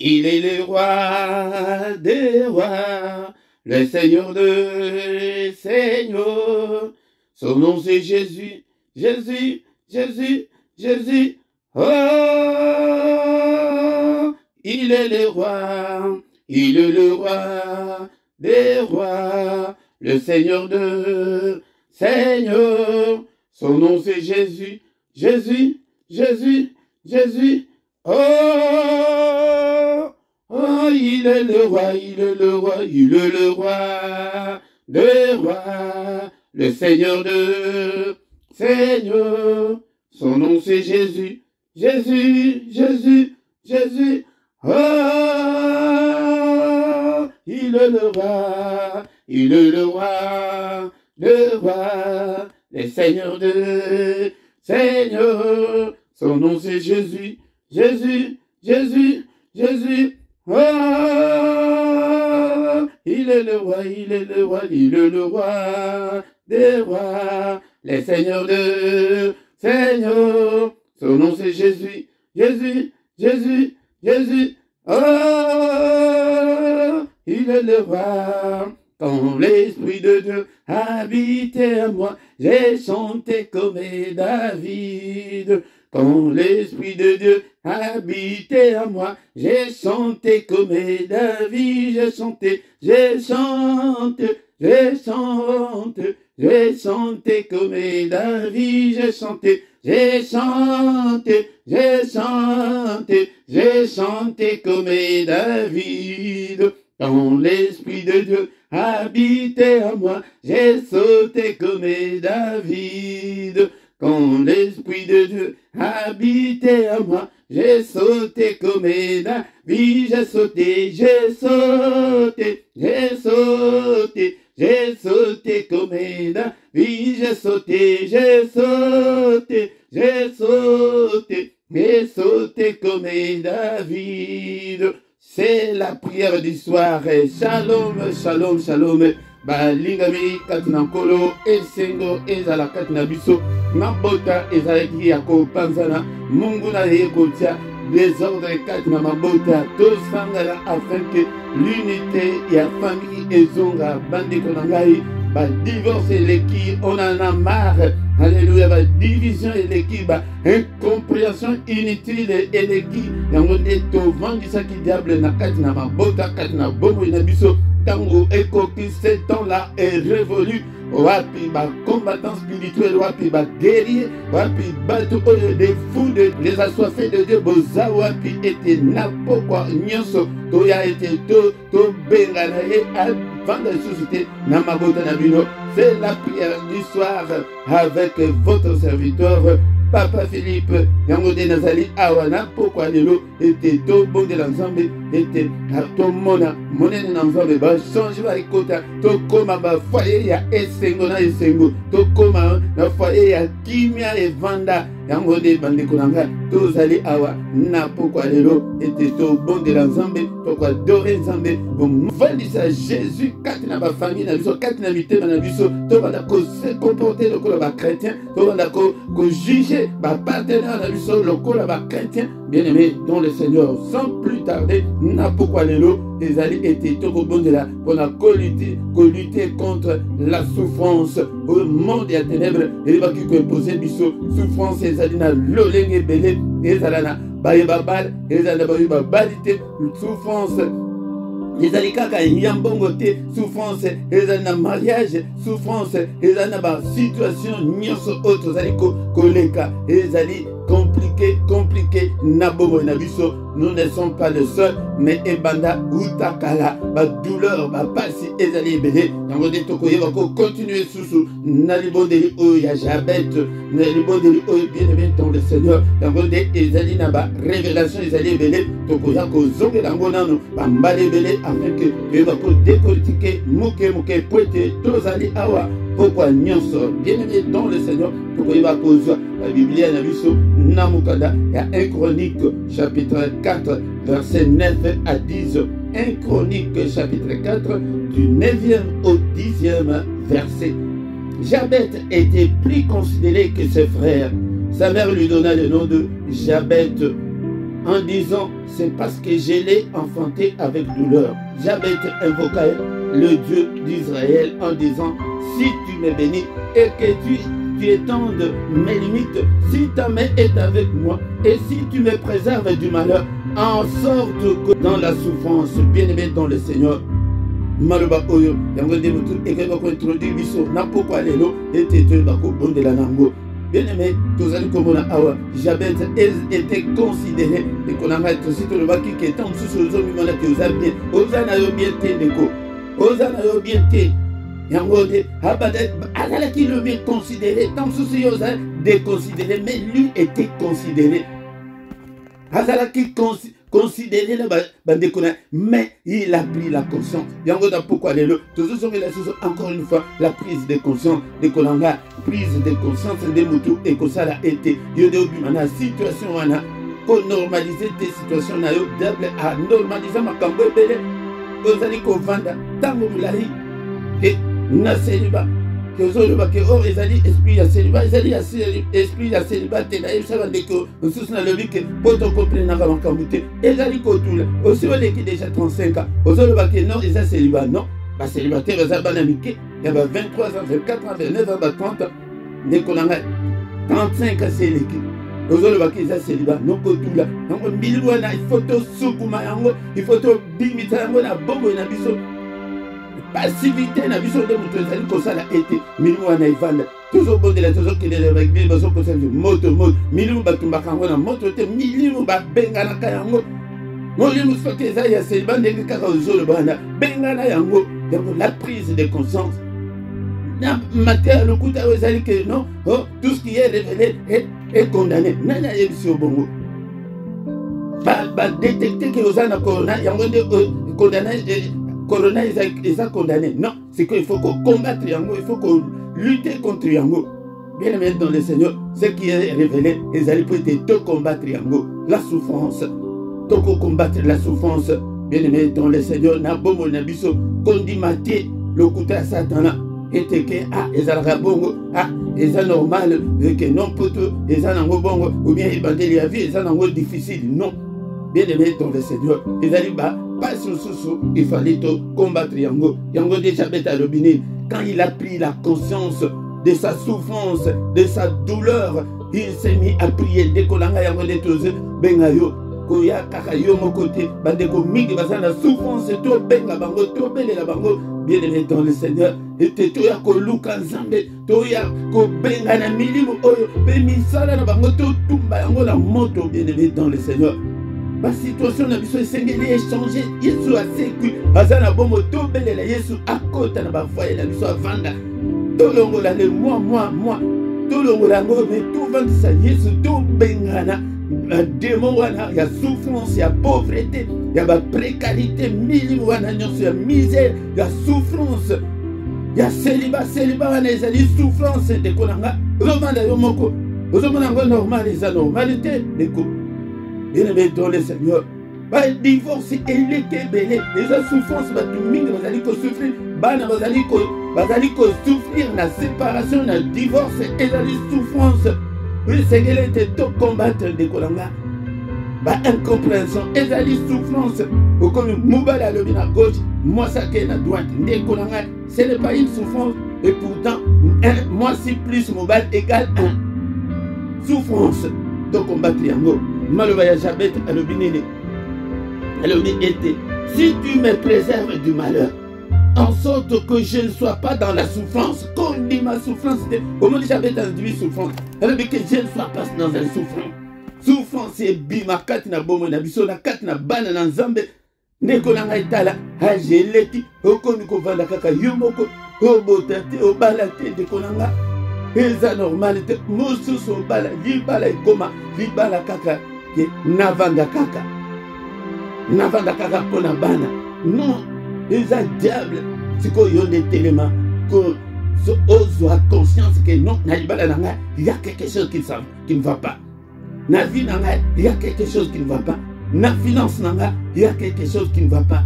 Il est le roi des rois, le Seigneur des seigneurs. Son nom c'est Jésus, Jésus, Jésus, Jésus. Oh, il est le roi, il est le roi des rois, le Seigneur des seigneurs. Son nom c'est Jésus, Jésus, Jésus, Jésus. Oh, oh, il est le roi, il est le roi, il est le roi des rois, le Seigneur de seigneurs. Son nom c'est Jésus, Jésus, Jésus, Jésus. Oh, il est le roi, il est le roi des rois, le Seigneur de seigneurs. Son nom c'est Jésus, Jésus, Jésus, Jésus. Oh, il est le roi, il est le roi, il est le roi des rois, les seigneurs de seigneurs. Son nom c'est Jésus, Jésus, Jésus, Jésus. Oh, il est le roi. Quand l'Esprit de Dieu habitait en moi, j'ai chanté comme David. Quand l'Esprit de Dieu habitait en moi, j'ai chanté comme David, j'ai chanté, j'ai chanté, j'ai chanté, j'ai chanté comme David, j'ai chanté, j'ai chanté, j'ai chanté, j'ai chanté comme David. Quand l'Esprit de Dieu habitait en moi, j'ai sauté comme David. Quand l'Esprit de Dieu habitait en moi, j'ai sauté comme David, j'ai sauté, j'ai sauté, j'ai sauté, j'ai sauté comme David, j'ai sauté, j'ai sauté, j'ai sauté, j'ai sauté comme David. C'est la prière du soir. Shalom, shalom, shalom. Balingami katina kolo esengo ezala katina biso mabota ezalaki ya kopanzana mungu na ye kotia désordre katina mabota tosangana afin que l'unité ya famille ezonga bandeko na ngai ba divorce eleki on en a marre. Alléluia, ba division eleki ba incompréhension inutile eleki yango nde tovandisaki diable na katina mabota katina bomo na biso. Tango ekoki ce temps-là est révolu. Wapi ba combattant spirituel, wapi ba guerrier, wapi bato oyo des fous de les assoiffés de Dieu boza wapi ete na pokwa nyonso toya ete to benga na ye avant de susciter na mabota na bino. C'est la prière du soir avec votre serviteur Papa Philippe. Yango de nazali awana pokwa lelo ete to bonde la nzambe ete to mona monene na nzambe ba change ba ikota to koma ba foyer ya esengo na esengo to koma na foyer ya kimia evanda. Yango de bandeko nanga tozali awa na pokwa lelo ete to bonde la nzambe to kwa dore nzambe vandisa Jésus kati na ba famille na biso kati na mitema na biso to banda ko se comporter lokola ba chrétien to banda ko juger ba partenaire na biso lokola ba chrétien. Bien-aimé dans le Seigneur, sans plus tarder, na pourquoi lelo ezali ete to ko bondela pour la lutter contre la souffrance au monde ya ténèbres et ba ki ko imposer biso souffrance ezali na lolenge belé ezala na bayebabal ezala ba balité souffrance ezali kaka yambongo te souffrance ezali na mariage souffrance ezali na ba situation nyonso oyo tozali koleka ezali compliqué na bomo na biso. Nous ne sommes pas le seul, mais ebanda utakala ba douleur ba pasi ezali ebele yango de tokoyeba ko continuer susu na libondeli oyo ya jabet na libondeli oyo bien dans le Seigneur yango de ezali na ba révélation ezali ebele tokoya ko zongela yango nano ba mbale ebele afin que toyeba ko décortiquer moke poete tozali awa. Pourquoi nyonso bien-aimé dans le Seigneur tokoyeba kozwa la Bible na biso na mukanda ya 1 Chronique chapitre 4 verset 9 à 10. 1 Chronique chapitre 4 du 9e au 10e verset. Jabet était plus considéré que ses frères. Sa mère lui donna le nom de Jabet. en disant, c'est parce que je l'ai enfanté avec douleur. Jabet invoqua le Dieu d'Israël en disant, si tu me bénis et que tu étendes mes limites, si ta main est avec moi et si tu me préserves du malheur, en sorte que dans la souffrance, bien-aimé dans le Seigneur, Maloba Oyo, Yangonde Mutu, et que vous introduisez Bisso, n'a pourquoi l'élo, et t'es bako bon de la nango. Bien-aimé, tous allez comme on a awa, Jabet était considéré, et qu'on a mis aussi tout le baki qui est en dessous de l'homme, il m'a dit aux amis, aux anayo bien té, aux anayo bien té. Yangonde, Abada qui le bien considéré, tant souci aux anayo déconsidéré, mais lui était considéré. Azala qui considéré mais il a pris la conscience. Yangoda pourquoi les lots. Toujours sur la chose, encore une fois, la prise de conscience de Kolanga, prise de conscience des moutons et que ça a été. Yode Obimana, situation, pour normaliser tes situations, à normaliser ma cambo belle, aux aliko vanda, tango moulahi, et na célibat. Que vous avez dit, oh, ils allaient esprit à célibat, ils allaient esprit à célibat, et là, ils savent que nous sommes dans le vie que pour te comprendre, nous avons camouté. Ils allaient contouler. Aussi, on est déjà 35 ans. Vous avez dit, non, ils ont célibat, non. Bah, célibataire, ils ont banamiqué. Il y avait 23 ans, 24 ans, 29 ans, 30 ans. Dès qu'on a 35 ans, c'est l'équipe. Vous avez dit, ils ont célibat, non, contouler. Donc, il faut te soukouma, il faut te bimiter, il faut te biso. Passivité na biso de moto ezali kosala ete milimu wana evanda tozobondela tozokendela baeglise bazokosala moto milimu batumbaka yango na moto te milimu babenganaka yango molimo soki eza ya seliba ndenge kaka ozoloba wana bengana yango la prise de conscience na matière lokuta oyo ezali ke non tout ce qui est révélé est condamné nani ayebisi yo bongo badétecte ke oza na corona yango nde condamné. Corona ils ont condamné. Non, c'est qu'il faut qu'on combatte Yango, il faut qu'on lutte contre Yango. Bien aimé dans le Seigneur, ce qui est révélé, ils allaient peut-être combattre Yango, la souffrance. Toko combattre la souffrance. Bien aimé dans le Seigneur, Nabomo Nabiso, condimate le couteau à Satan. Et que ils ont bongo, ils ont normal, que non poto, ils ont bongo, ou bien ils bandent la vie, ils ont difficile. Non, bien aimé dans le Seigneur, ils allaient pas sur sous, il fallait combattre Yango. Yango déjà bête à l'obéir. Quand il a pris la conscience de sa souffrance, de sa douleur, il s'est mis à prier. Dès qu'on a Yango de tous, Bengayo, Koya, Kakayo, mon côté, Bandeko, Migi, la souffrance, tout Benga Bango, tout Bele la Bango, bien aimé dans le Seigneur. Et Toya, Koluka, Zambe, Toya, Ko Benga, na Milimu, Oyo, Bemisala, la Bango, tout Tumba, Yango, la moto, bien aimé dans le Seigneur. La situation na biso esengeli échanger Yesu aseku azana bomo to belela Yesu akota na bavoye na biso avanda to longola le moi to longola ngo mais tout vandisa Yesu to bengana la démon wana ya souffrance ya pauvreté ya ba précarité minimum wana nyonso ya misère ya souffrance ya célibat wana ezali souffrance de konanga romanda yo moko ozomona ngo normal eza normalité deko. Bien aimé dans le Seigneur, le divorce il était belé. Les souffrances, vous allez souffrir, vous allez souffrir la séparation, le divorce et la souffrance. Le Seigneur était tout combattre de Kolanga. Incompréhension, et la souffrance. Comme Moubala le bien à gauche, moi ça qui est à droite. Ce n'est pas une souffrance. Et pourtant, moi si plus Moubal égale 1. Souffrance, de combattre Yango. Malobaya Jabet à l'obinine. Elle était. Si tu me préserves du malheur, en sorte que je ne sois pas dans la souffrance, comme dit ma souffrance, comment Jabet a dit souffrance, elle dit que je ne sois pas dans la souffrance. Souffrance c'est bima kat na bomo na biso na kat na bana na nzambe. Ndeko na ngaitala, ha jeleti, okoni ko vanda kaka yomoko, obotate obalate de konanga. Eza normalité, mosusu obala, libala ekoma, libala kaka. Navanda kaka pona bana non les diable c'est qu'on y a des éléments que ose a conscience que non il y a quelque chose qui ne va pas na vie il y a quelque chose qui ne va pas na finance il y a quelque chose qui ne va pas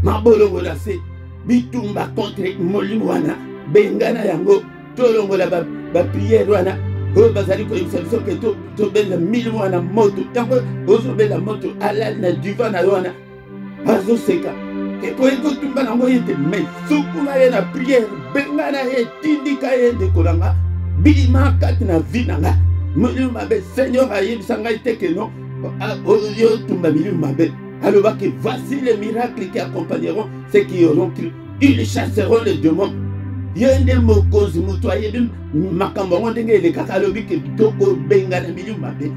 mabolo wala se bitumba contre molimo wana bengana yango tolongola ba prière wana oyo bazali koyebisa biso ke tobenda mili wana moto ntango ozobenda moto alali na divan na yo wana azoseka po ekotumba nango ye te mais sukuna ye na priere benga na ye tindika ye ndeko na nga bima kati na vi na nga milieu mabe seigneur ayebisa ngai te ke non oyo tumba milieu mabe alobaki voici les miracles qui accompagneront ceux qui auront cru ils chasseront les démons yende mokonzi mutu ayebi makambo yango ndenge elekaka alobi ke toko benga na milieu mabe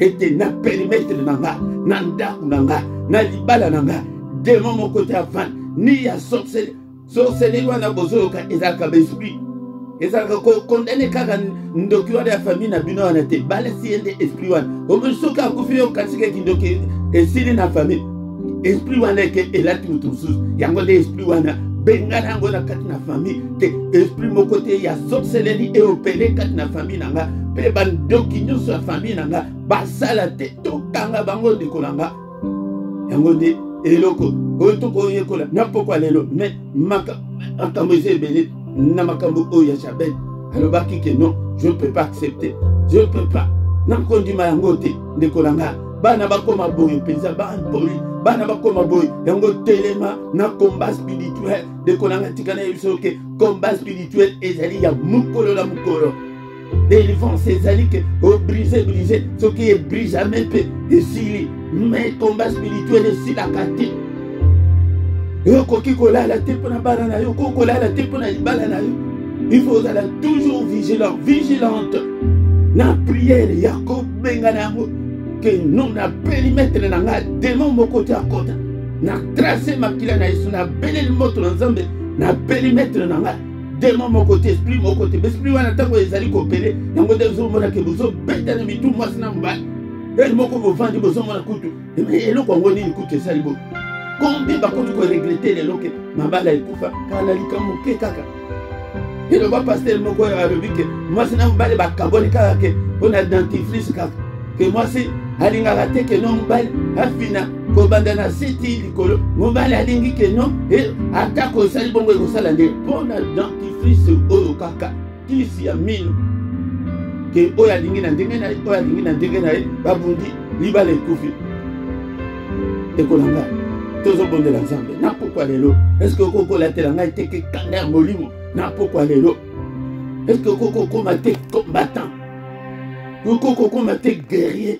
ete na perimetre na nga na ndako na nga na libala na nga démon moko te avandi ni ya sorcellerie wana bozoyoka ezalaka baesprit ezalaka kokondane kaka ndoki wana ya famille na bino wana te balasi ye nde esprit wana omoni soki akufi yo okatikaki ndoki esili na famille esprit wana eke elati moto mosusu yango nde esprit wana benga nango na kati na famille te esprit moko te ya sorcellerie eopele kati na famille na nga mpe bandoki nyonso ya famille na nga basala te tokanga bango ndeko na nga yango nde eloko oyo tokoyekola na pokwa lelo me makambo eza ebele na makambo oyo ya Jabez alobaki ke non je ne peux pas accepter je ne peux pas nakondima yango te ndeko na nga bana bakoma boye mpenza bapoli bana bakoma boye yango telema na combat spirituel ndeko na nga tika na yebiso ke combat spirituel ezali ya mokolo na mokolo délivrance ezali ke brise soki ebrisame mpe esili mais combat spirituel esilaka te okoki kolala te mpo na bana na yo okoki kolala te mpo na libala na yo il faut ozala toujours vigilante na priere ya kobenga na yango ke non na perimetre na nga démon moko te akota na trace makila na yesu na beleli moto na nzambe na perimetre na nga démon moko te esprit moko te esprit wana ntango ezali kopele yango nde ozomona ke bozobeta na mitu mwasi na mobali eli moko bovandi bozomona kutu eloko yango nini kutu esali bo combien bakoti koregrete lelo ke mabala ekufa kaka na likambo ke kaka eloba paster moko oyo alobi ke mwasi na mobali bakaboli kaka ke mpona dentifrice kaka ke mwasi alingaka te ke no mobali afina kobanda na siti likolo mobali alingi ke no atako osali bongo ekosala nde mpona dentifrice oyo kaka kisi ya mino ke oyo alingi na ndenge na ye oyo alingi na ndenge na ye babundi libala ekufi ekolanga tozobondela nzambe na pokwa lelo eske okokolatela ngai te ke kanda ya molimo na pokwa lelo eske okokokoma te combattant okokokoma te guerrier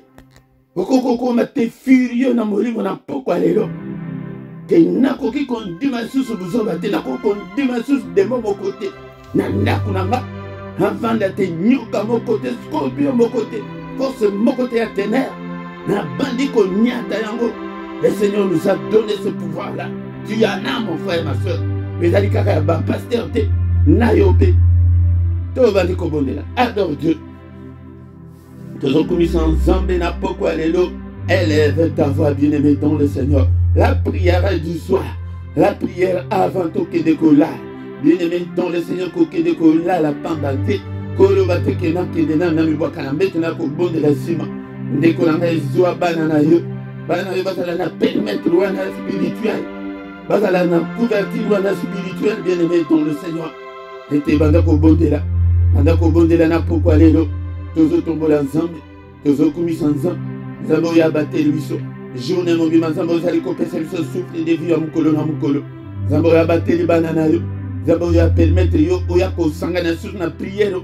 okokokoma te furieux na molimo na pokwa lelo ke nakoki kondima lisusu buzoba te nakoki kondima lisusu demo moko te na ndako na nga avanda te nyoka moko te scorpion moko te force moko te ya ténèbre na bandi konyata yango. Le Seigneur nous a donné ce pouvoir-là. Tu en as, mon frère et ma soeur. Mais Ali Kaka, pasteur, te nayope. Tovandi kobondela. Adore Dieu. Toujours commis sans zambé na pokwa lelo. Élève ta voix, bien-aimé dans le Seigneur. La prière du soir. La prière avant toke de kola. Bien-aimé dans le Seigneur, koke de kola, la pandate. Kolo bate kena kedena na miwaka na metena kobondela sima. Ndeko na ngai zwa banana yo. Bana yo bazala na permettre wana spirituel. Bazala na couverture wana spirituel, bien-aimé dans le Seigneur. Ete banda kobondela. Banda kobondela na pokwa lelo. Tozo tombola nzambe. Tozo kumisa nzambe. Nzambe oyo abateli biso. Journée mobima nzambe ozali kopesa biso souffle de vie ya mokolo na mokolo. Nzambe oyo abateli bana na yo. Nzambe oyo apermettre yo oyo akosangana sur na prière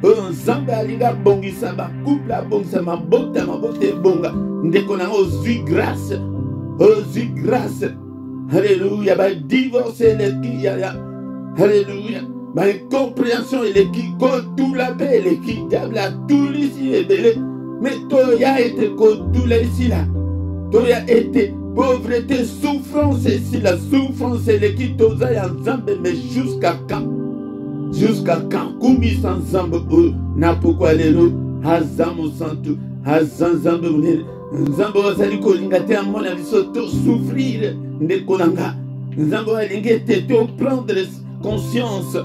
oyo nzambe alinga bongisa bacouple abongisa mabota ebonga ndeko nango ozwi grâce Alléluia. Divorce eleki ya Alléluia. Incompréhension eleki kotula mpe eleki diable atulisi ebele mais toya ete kotula esila toya ete pauvreté souffrance esila souffrance eleki toza ya nzambe mais jusqu'à quand kumisa nzambe oyo na pokwa lelo aza mosantu aza nzambe monene nzambe ozali kolinga te amona biso tosouffrir ndeko na nga nzambe alingi ete toprendre conscience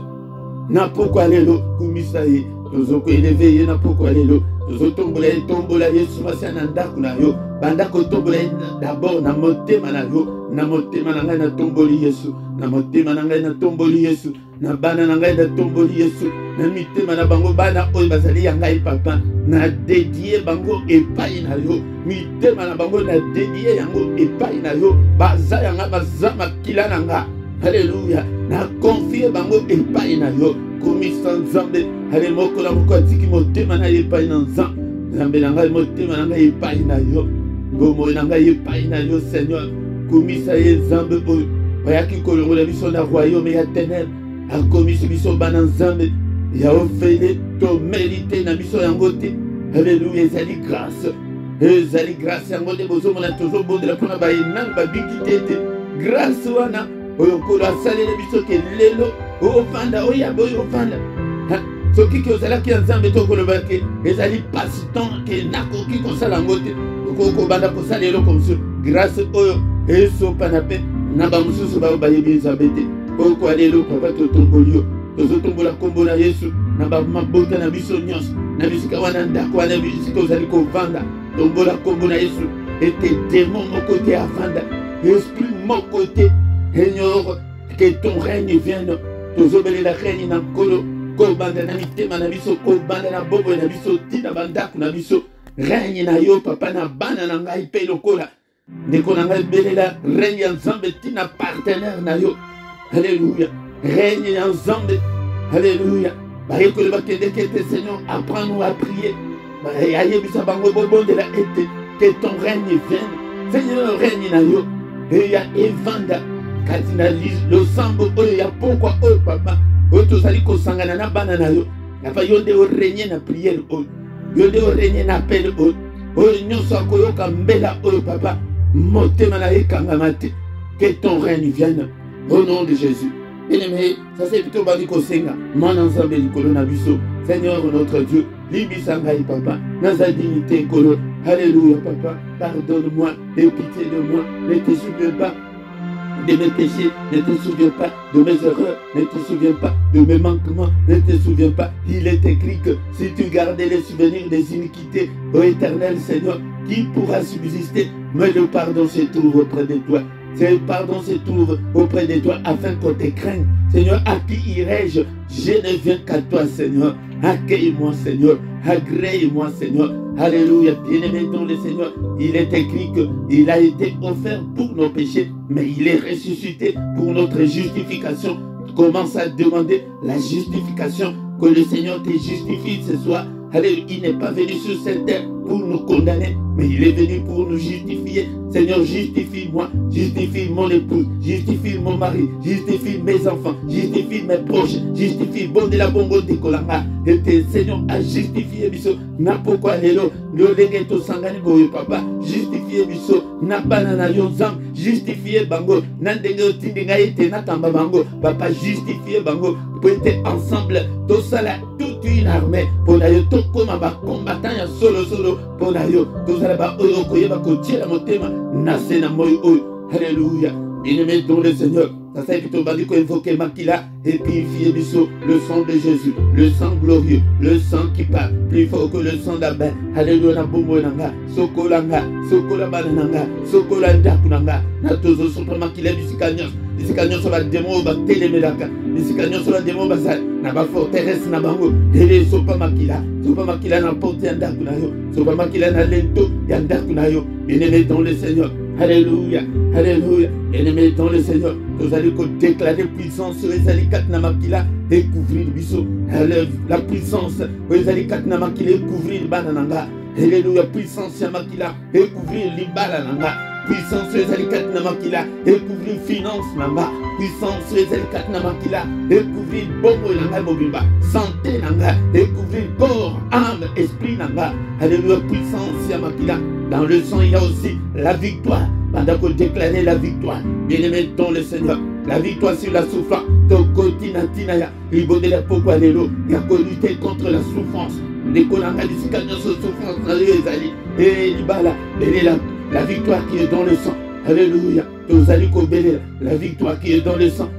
na pokwa lelo kumisa ye tozokoeleve ye na pokwa lelo tozotombola ye tombola yesu masi na ndako na yo banda kotombola ye d'abord na motema na yo na motema na ngai natomboli yesu na motema na ngai natomboli yesu na bana na ngai na tomboli Yesu na mitema na bango bana oyo bazali ya ngai papa na dédié bango epai na yo mitema na bango na dédié yango epai na yo baza yanga baza makila na nga Alléluia na confie bango epai na yo komisa Nzambe ale moko na moko atiki motema na epai na Nzambe na ngai motema na ngai epai na yo ngomo na ngai epai na yo Seigneur komisa ye Nzambe oyo bayaki kolongola biso na royaume ya ténèbres akomisi biso bana Nzambe ya ofele to mérité na biso yango te Alléluia ezali grâce yango te bozomona tozobondela mpona bayenani babiki te grâce wana oyo nkolo asaleli biso ke lelo ovanda oyabe oyo ovanda soki ke ozalaki ya Nzambe to kolobaki ezali pasi temps ke nakoki kosala yango te okoki kobanda kosala eloko mosusu grâce oyo esopana mpe na bamosusu bao bayebi Nzambe te oko alelo papa totomboli yo tozotombola kombo na Yesu na bamabota na biso nyonso na bisika wana ndako wana bisika ozali kovanda tombola kombo na Yesu ete démon moko te avanda esprit moko te ignore que ton règne vienne tozobelela règne na nkolo kobanda na mitema na biso kobanda na bobo na biso tina bandako na biso règne na yo papa na bana na ngai mpe lokola ndeko na ngai belela règne ya Nzambe tina partenaire na yo Alléluia règne ya Nzambe Alléluia bayekoli bakendeki ete Seigneur apprends-nous à prier ayebisa bango bobondela ete que ton règne vienne Seigneur règne na yo eya evanda kati na losambo oyo ya pokwa oyo papa oyo tozali kosangana na bana na yo yapa yo nde orenie na priere oyo yo nde orenie na appel oyo nyonso akoyoka mbela oyo papa motema na ekangama te que ton règne vienne au nom de Jésus. Bien-aimé, ça c'est plutôt bali kosenga mwana Nzambe likolo na biso Seigneur notre Dieu libisa ngai papa na za dignité kolo Alléluia papa pardonne-moi aie pitié de moi ne te souviens pas de mes péchés, ne te souviens pas de mes erreurs, ne te souviens pas de mes manquements, ne te souviens pas. Il est écrit que si tu gardais les souvenirs des iniquités, ô éternel Seigneur, qui pourra subsister? Mais le pardon se trouve auprès de toi. Le pardon se trouve auprès de toi afin qu'on te craigne. Seigneur, à qui irai-je? Je ne viens qu'à toi, Seigneur. Accueille-moi, Seigneur. Agrée-moi, Seigneur. Alléluia. Bien-aimé dans le Seigneur, il est écrit qu'il a été offert pour nos péchés, mais il est ressuscité pour notre justification. Commence à demander la justification, que le Seigneur te justifie ce soir. Alléluia. Il n'est pas venu sur cette terre pour nous condamner, mais il est venu pour nous justifier. Seigneur, justifie-moi, justifie mon épouse, justifie mon mari, justifie mes enfants, justifie mes proches, justifie bon de la bongo de Kolanga. Et te Seigneur a justifié biso. Na pourquoi lelo, le lenge to sangani boyo papa, justifié biso. Na banana yonzam, justifié bango. Nandenge otindinga ete na tamba bango, papa justifié bango. Pour être ensemble, tout ça là, toute une armée. Pour d'ailleurs, tout comme un combattant, il y a solo, pour d'ailleurs, tout ça là, oyo koyeba kotiela motema. Nasé na moi Alléluia. Bien-aimé dans le Seigneur, ça c'est plutôt bandi qu'on invoque Makila et purifier biso, le sang de Jésus, le sang glorieux, le sang qui parle plus fort que le sang d'Abel. Alléluia na bomo nanga, sokolanga, sokola bananga, sokola ndakunanga, na tozo sopa Makila bisikanyos, bisikanyos sur la démon ba télémelaka, bisikanyos sur la démon basal, na ba forteresse na bango, ele sopa Makila na porte ndakunayo, sopa Makila na lento ya ndakunayo. Bien-aimé dans le Seigneur, Alléluia, Alléluia. Bien-aimé dans le Seigneur, nous allons déclarer puissance sur les alikat namakila et couvrir biso. La puissance, les alikat namakila et couvrir banananga. Alléluia, puissance yamakila et couvrir libalananga. Puissance sur les alikat namakila et couvrir finance nanga. Puissance sur les alikat namakila et couvrir bobo nanga bobimba. Santé nanga et couvrir corps, âme, esprit nanga. Alléluia, puissance yamakila. Dans le sang, il y a aussi la victoire. Pendant qu'on déclarait la victoire, bien-aimé dans le Seigneur, la victoire sur la souffrance, Tokotina Tinaya, libonner la pourquoi les lots, il y a qu'à lutter contre la souffrance. Les colanga, les cicatrices de souffrance, et la victoire qui est dans le sang. Alléluia. La victoire qui est dans le sang.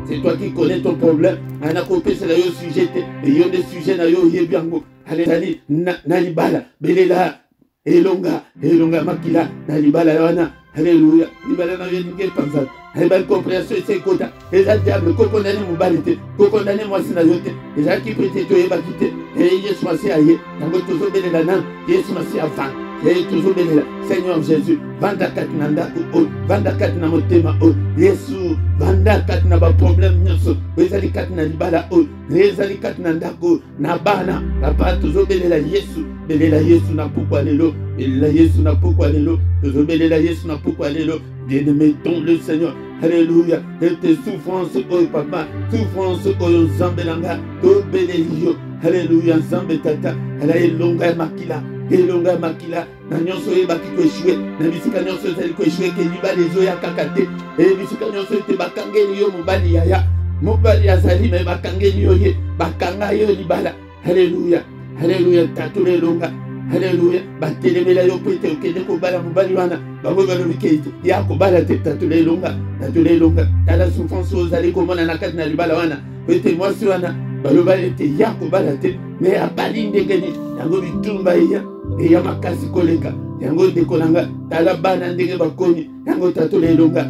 C'est toi qui connais ton problème. Un acopé, c'est là le sujet. Et il y a des sujets, il y a des sujets. Allez, Nalibala, Belela. elonga makila na libala wana. Alléluia. Libala na yenike panza. Ebal compréhension c'est kota. Eza diable ko condamné mobalité, ko condamné moi sina yote. Eza qui prêter to eba kité. Et Yesu masi aye. Tango tozo belela nan. Yesu masi avant. Et toujours belela. Seigneur Jésus, vanda katina ndako o, vanda katina motema o. Yesu, vanda katina ba problème nyoso. Ezali katina libala o. Ezali katina ndako na bana. Papa toujours belela Yesu. Belela Yesu na pourquoi lelo. Belela Yesu na pourquoi lelo. Toujours belela Yesu na pourquoi lelo. Bien-aimé, ton le Seigneur. Alléluia. Et tes souffrances, oh papa. Souffrances, oh Zambelanga. To belelio. Alléluia. Zambe tata. Alléluia. Makila. Elonga makila. Na nyonso ebaki ko échoué. Na bisika nyonso ezali ko échoué. Ke libala ezo ya kakate. E bisika nyonso ete bakangeli yo mobali yaya. Mobali azali me bakangeli yo ye. Bakanga yo libala. Alléluia. Alléluia. Tatule longa. Alléluia. Batelemela yo pete okende kobala mobali wana. Bango balobike ya kobala te tatule longa. Tatule longa. Tala souffrance ozali komona na kati na libala wana. Pete mwasi wana. Baloba ete ya kobala te. Me abali ndengeni. Yango bitumba ya. Et ya makasi koleka. Yango dekolanga. Tala bana ndenge bakoni. Yango tatule longa.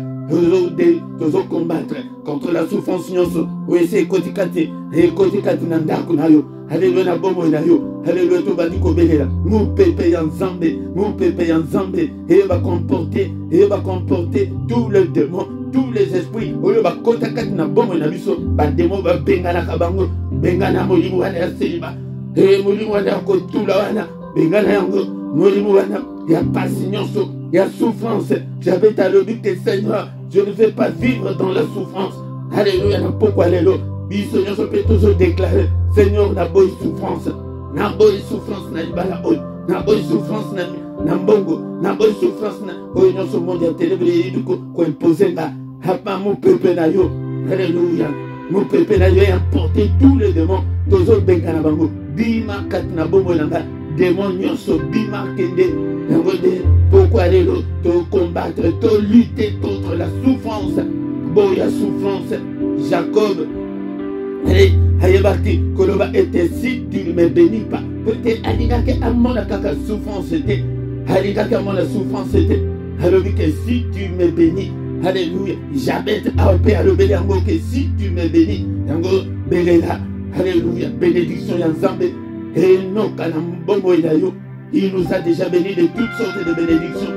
Tozo combattre contre la souffrance nyonso. Oese kotikate. E kotikate na ndako na yo. Alléluia na bomo na yo. Alléluia to bandi ko belela. Mu pepe ya nzambe. Mu pepe ya nzambe. Et va comporter tous les démons, tous les esprits. Oyo ba kotakate na bomo na biso. Ba démon ba bengana kabango. Bengana molimo wana ya seliba. E molimo wana ko tula wana. Bengana yango. Molimo wana ya pasi nyonso. Ya souffrance. J'avais ta logique que Seigneur, je ne vais pas vivre dans la souffrance. Alléluia, na pourquoi alléluia. Biso nyonso peut toujours déclarer, Seigneur, na boy souffrance. Na boy souffrance na libala oy. Na boy souffrance na mbongo. Na boy souffrance na oy nyonso monde ya télébré duko ko imposer nga. Hapa mon peuple na yo. Alléluia. Mon peuple na yo emporter tous les démons. Toujours bengana bango. Bima kat na bombo nanga. Démons nyonso bima kende. Yango de pourquoi les lots, te combattre, te lutter contre la souffrance. Boya souffrance. Jacob. Allez, Hayabati, Koloba était si tu ne me bénis pas. Peut-être Alida que amon la kaka souffrance était. Alida que amon la souffrance était. Alors que si tu me bénis. Alléluia. Jamais à paix à l'obéliango que si tu me bénis. Yango belela. Alléluia. Bénédiction Yanzambe. Et non, Kanambomo Inayo. Il nous a déjà bénis de toutes sortes de bénédictions.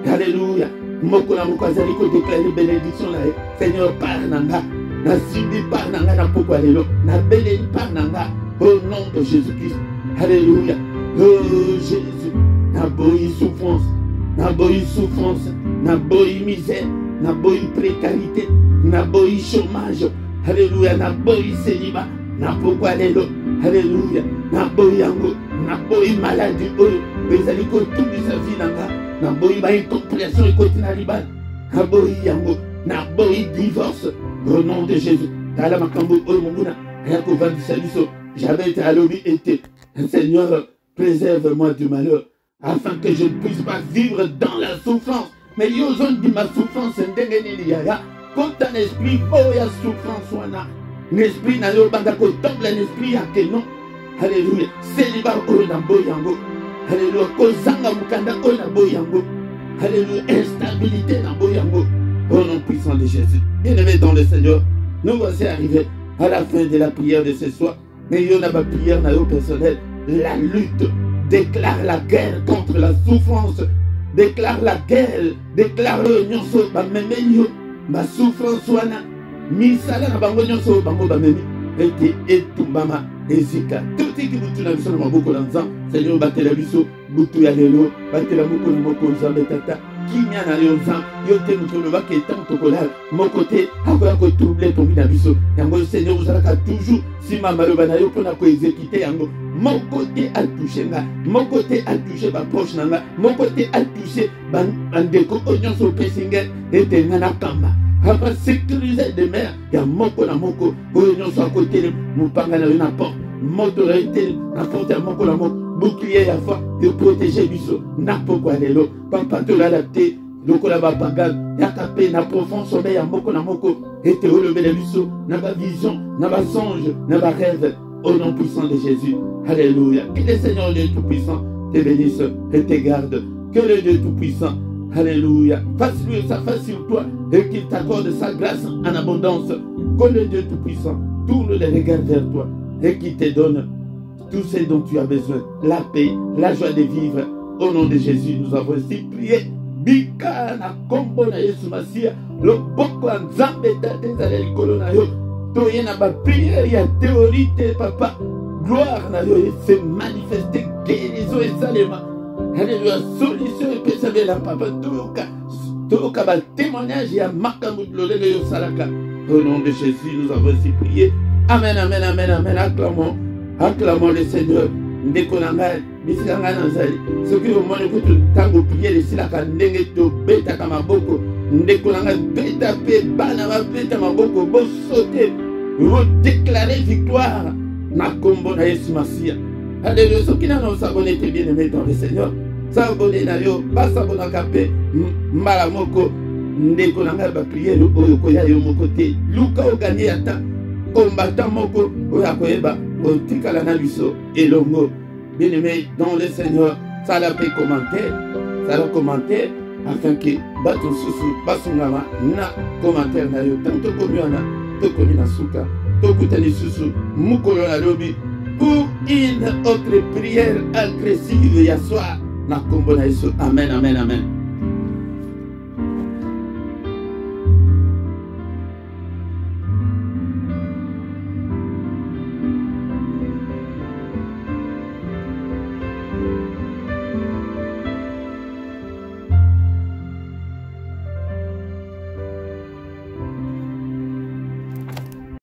Alléluia. Mokona Mokazali ko déclarer bénédiction là. Seigneur, parnanga. Na sibi parnanga na pourquoi lelo. Na béni parnanga. Au nom de Jésus-Christ. Alléluia. Oh Jésus. Na boyi souffrance. Na boyi souffrance. Na boyi misère. Na boyi précarité. Na boyi chômage. Alléluia. Na boyi célibat. Na pourquoi lelo. Alléluia. Na boyi yango. Na boyi maladie oyo bezali ko tubisa vie nanga na boyi ba incompréhension ekoti na libala na boyi yango na boyi divorce au nom de Jésus tala makambo oyo monguna ya kovandisa biso j'avais été alobi été Seigneur préserve-moi du malheur afin que je ne puisse pas vivre dans la souffrance mais yo zone di ma souffrance ndenge nini yaya kota na esprit oya souffrance wana l'esprit na yo banga ko tombe l'esprit ya que non. Alléluia. Célibat oyo na boyango. Alléluia. Kozanga mukanda oyo na boyango. Alléluia. Instabilité na boyango. Au nom puissant de Jésus. Bien-aimés dans le Seigneur, nous voici arrivés à la fin de la prière de ce soir. Mais il y a une prière na yo personnel. La lutte. Déclare la guerre contre la souffrance. Déclare la guerre. Déclare le nyonso ba memenyo. Ma souffrance wana. Misala na bango nyonso bango ba memi. Ete etumbama. Ezika tout qui butu na biso na maboko na nzambe Seigneur batela biso butu ya lelo batela moko na moko nzambe tata kinya na yo nzambe yo te mutu lo bake tant tokolala moko te akoya ko troubler tongi na biso yango Seigneur ozalaka toujours si maloba na yo pona ko exécuter yango moko te a toucher nga moko te a toucher ba proche na nga moko te a toucher bandeko nyonso pesinga ete nga na kamba Après sécuriser des mers, il y a moko na moko, oyo nyonso à côté, mupanga na yo na porte, moto na ite, na porte ya moko na moko, bouclier ya foi, de protéger biso, na poko alelo, papa to la te, lokola ba bagal, ya kapé na profond sommeil ya moko na moko, ete olebele biso, na ba vision, na ba songe, na ba rêve, au nom puissant de Jésus. Alléluia. Qu'il est Seigneur Dieu tout puissant te bénisse et te garde. Que le Dieu Tout-Puissant, alléluia, fasse lui sa face sur toi et qu'il t'accorde sa grâce en abondance. Que le Dieu Tout-Puissant tourne les regards vers toi et qu'il te donne tout ce dont tu as besoin, la paix, la joie de vivre. Au nom de Jésus, nous avons ainsi prié. Bika na kombo na Yesu Masia, le boko nzambe tate zale likolo na yo. Toye na ba prière ya théorie te papa. Gloire na yo se manifester guérison et salema. Alléluia, solution et pesa la papa. Toka ba témoignage ya makambu lolele yo salaka. Au nom de Jésus, nous avons ainsi prié. Amen, amen, amen, amen. Acclamons le Seigneur. Ndekonanga bisikanga nazali soki omoni kutu ntango priere esilaka ndenge tobetaka maboko ndekonanga beta mpe bana babeta maboko bosote redéclarer victoire na kombo na Yesu Masia. Alléluia, soki nano osabone te bien aimé dans le Seigneur sabone na yo basabonaka mpe mbala moko ndekonanga bapriere oyo koya yo moko te luka oganye ata combattant moko oyo akoyeba otikala na biso elongo. Bien-aimé dans le Seigneur, ça l'a fait commenter, afin que bato susu basungama na commentaire na yo tanto komiana to komina suka to kutani susu mukolo na lobi pour une autre prière agressive ya soir na kombo na Yesu. Amen, amen, amen.